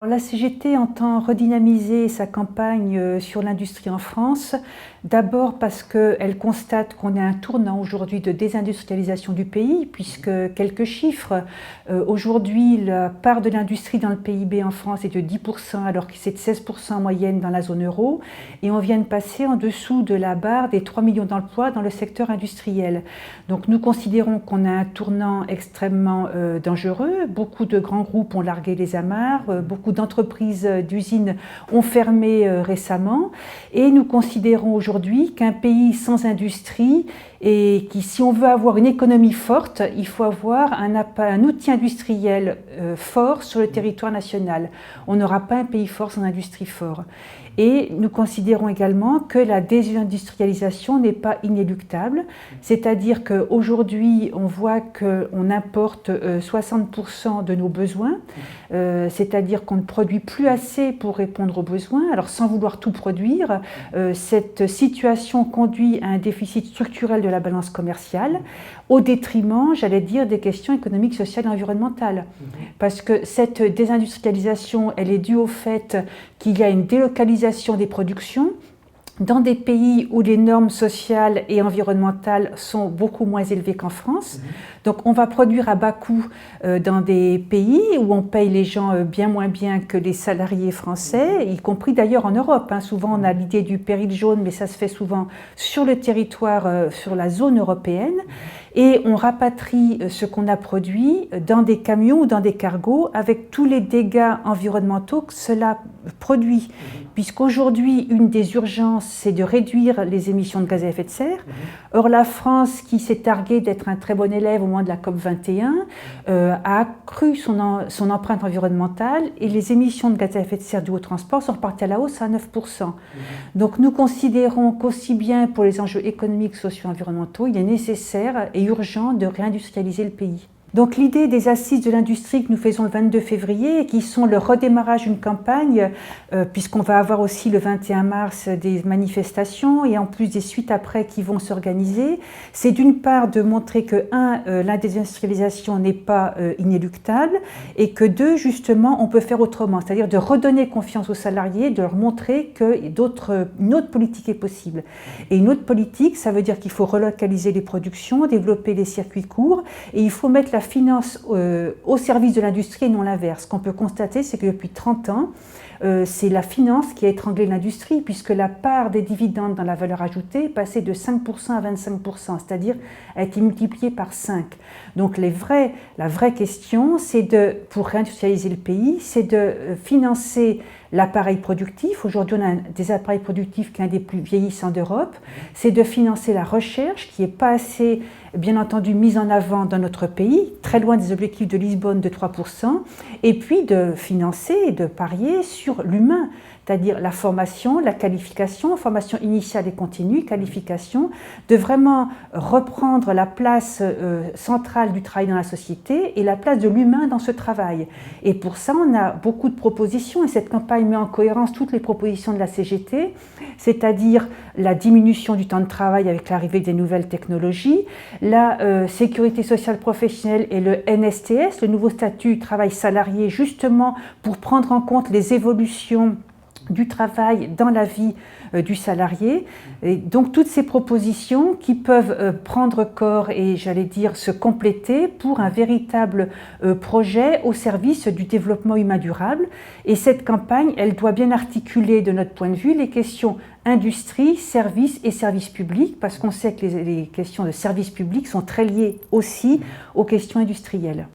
La CGT entend redynamiser sa campagne sur l'industrie en France, d'abord parce qu'elle constate qu'on est à un tournant aujourd'hui de désindustrialisation du pays, puisque quelques chiffres, aujourd'hui la part de l'industrie dans le PIB en France est de 10%, alors que c'est de 16% en moyenne dans la zone euro, et on vient de passer en dessous de la barre des 3 millions d'emplois dans le secteur industriel. Donc nous considérons qu'on a un tournant extrêmement dangereux, beaucoup de grands groupes ont largué les amarres, beaucoup d'entreprises d'usines ont fermé récemment, et nous considérons aujourd'hui qu'un pays sans industrie, et qui, si on veut avoir une économie forte, il faut avoir un outil industriel fort sur le territoire national. On n'aura pas un pays fort sans industrie fort. Et nous considérons également que la désindustrialisation n'est pas inéluctable, c'est-à-dire qu'aujourd'hui, on voit qu'on importe 60% de nos besoins, c'est-à-dire qu'on ne produit plus assez pour répondre aux besoins. Alors sans vouloir tout produire, cette situation conduit à un déficit structurel de la balance commerciale, au détriment, j'allais dire, des questions économiques, sociales et environnementales. Parce que cette désindustrialisation, elle est due au fait qu'il y a une délocalisation des productions dans des pays où les normes sociales et environnementales sont beaucoup moins élevées qu'en France. Donc on va produire à bas coût dans des pays où on paye les gens bien moins bien que les salariés français, y compris d'ailleurs en Europe. Souvent on a l'idée du péril jaune, mais ça se fait souvent sur le territoire, sur la zone européenne. Et on rapatrie ce qu'on a produit dans des camions ou dans des cargos avec tous les dégâts environnementaux que cela produit. Puisqu'aujourd'hui, une des urgences, c'est de réduire les émissions de gaz à effet de serre. Or, la France, qui s'est targuée d'être un très bon élève au moment de la COP21, a accru son empreinte environnementale, et les émissions de gaz à effet de serre du haut transport sont reparties à la hausse à 9%. Donc nous considérons qu'aussi bien pour les enjeux économiques, sociaux et environnementaux, il est nécessaire et urgent de réindustrialiser le pays. Donc l'idée des assises de l'industrie que nous faisons le 22 février, qui sont le redémarrage d'une campagne, puisqu'on va avoir aussi le 21 mars des manifestations et en plus des suites après qui vont s'organiser, c'est d'une part de montrer que, la désindustrialisation n'est pas inéluctable, et que deux, justement, on peut faire autrement, c'est-à-dire de redonner confiance aux salariés, de leur montrer qu'une autre politique est possible. Et une autre politique, ça veut dire qu'il faut relocaliser les productions, développer les circuits courts, et il faut mettre la finance au service de l'industrie et non l'inverse. Ce qu'on peut constater, c'est que depuis 30 ans, c'est la finance qui a étranglé l'industrie, puisque la part des dividendes dans la valeur ajoutée est passée de 5% à 25%, c'est-à-dire a été multipliée par 5. Donc la vraie question, c'est pour réindustrialiser le pays, c'est de financer l'appareil productif. Aujourd'hui, on a des appareils productifs qui est un des plus vieillissants d'Europe. C'est de financer la recherche, qui n'est pas assez, bien entendu, mise en avant dans notre pays, très loin des objectifs de Lisbonne de 3%, et puis de financer et de parier sur l'humain, c'est-à-dire la formation, la qualification, formation initiale et continue, qualification, de vraiment reprendre la place centrale du travail dans la société et la place de l'humain dans ce travail. Et pour ça, on a beaucoup de propositions, et cette campagne met en cohérence toutes les propositions de la CGT, c'est-à-dire la diminution du temps de travail avec l'arrivée des nouvelles technologies, la sécurité sociale professionnelle et le NSTS, le nouveau statut du travail salarié, justement pour prendre en compte les évolutions du travail dans la vie du salarié. Et donc toutes ces propositions qui peuvent prendre corps et, j'allais dire, se compléter pour un véritable projet au service du développement humain durable. Et cette campagne, elle doit bien articuler, de notre point de vue, les questions industrie, services et services publics, parce qu'on sait que les questions de services publics sont très liées aussi aux questions industrielles.